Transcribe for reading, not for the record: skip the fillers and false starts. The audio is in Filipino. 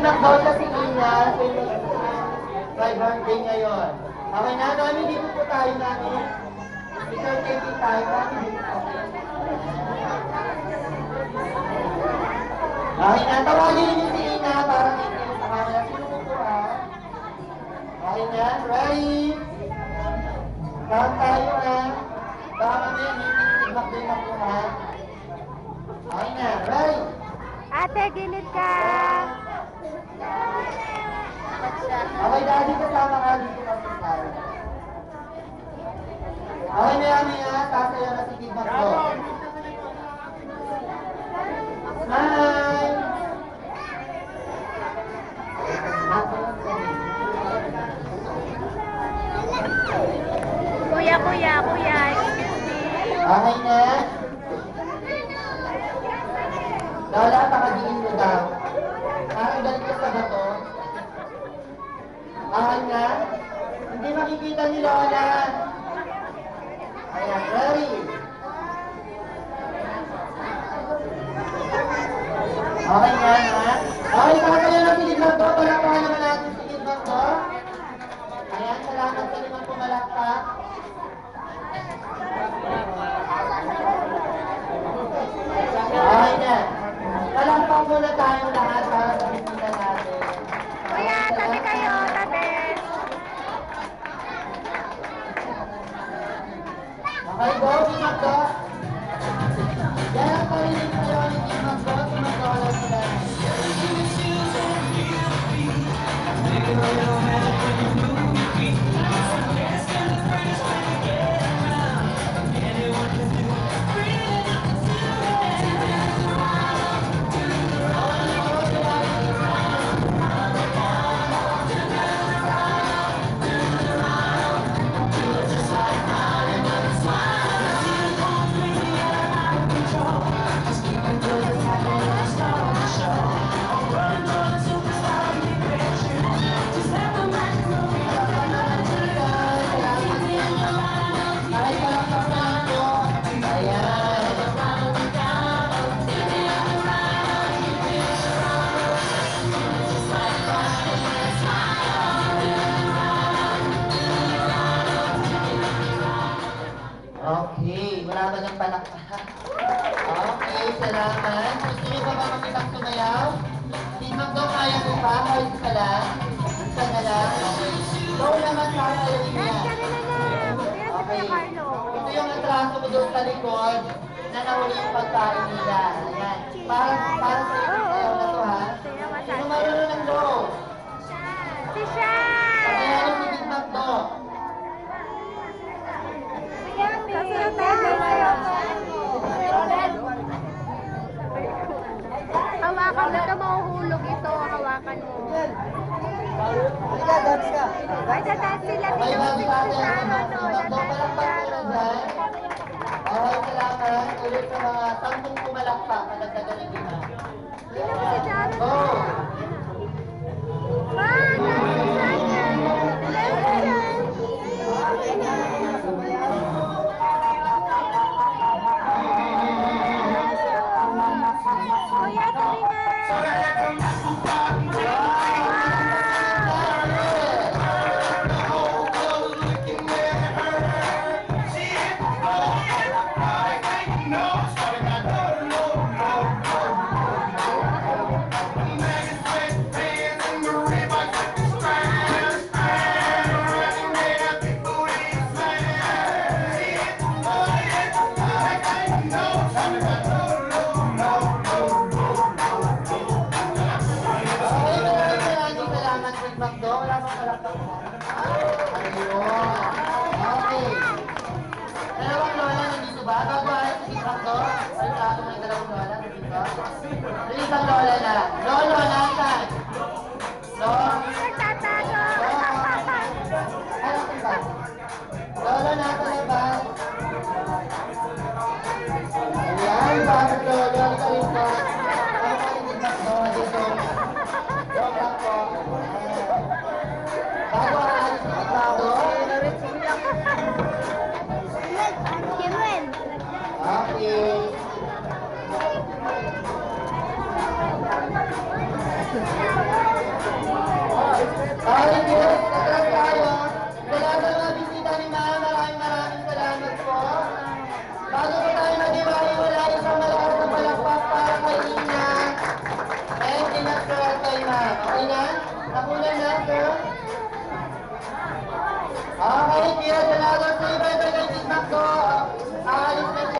Macdon kasi Ina, so yung my birthday ngayon. Okay na, Nami, dito po tayo namin. Mr. Katie tayo, Nami, dito po. Okay na, tawagin niyo si Ina para hindi sa camera. Sino po po ha? Okay na, ready? Count tayo ha. Baka mamaya may Macdon na po ha. Okay na, ready? Ate, gilid ka! Okay, daddy, kasama ka dito kasi tayo. Okay, maya-maya, sasaya na si Kid Macdon. Hi! Kuya, excuse me. Okay na? Lola, pakagiging mo daw. Nakagalit ka sa bato. Okay na? Hindi makikita ni Lola. Ayan, ready? Okay na, ha? Okay, sasaya na si Kid Macdon. Palakpakan naman natin si Kid Macdon. Ayan, salamat sa limang pumalakpak. Okay na. Palakpak muna tayo lahat para sa bisita natin. Kuya, tabi kayo, tabi. Okay, go, Kid Macdon. Yan ang parinig kayo ni Kid Macdon. Tumagawa sila. Okay, wala ba niyang palakpakan? Okay, salamat. Gusto niyo ba makitang sumayaw? Kid Macdon, kaya mo pa? Kahit isa lang? Isa na lang? Okay. Go naman sa ayaw niya. Okay. Ito yung atraso mo doon sa likod na nahuli yung pagkain nila. Ayan. Para sa iyo na to ha. Sino marunong ng go? Si Sean! Pagkayaan si Kid Macdon. Hawakan mo ito, mahuhulog ito. Hawakan mo. Halika, dance ka. Ay, dadance sila. Okay, babi ka ate. Ano, Palakpak mo lang dyan. Okay, salamat. Ulit sa mga 10 pumalakpak. Kadagdagan ng lima. Tingnan mo si Jared. Go! Kuya, tabi na. Salamat, Kid Macdon. Wala pang palakpak.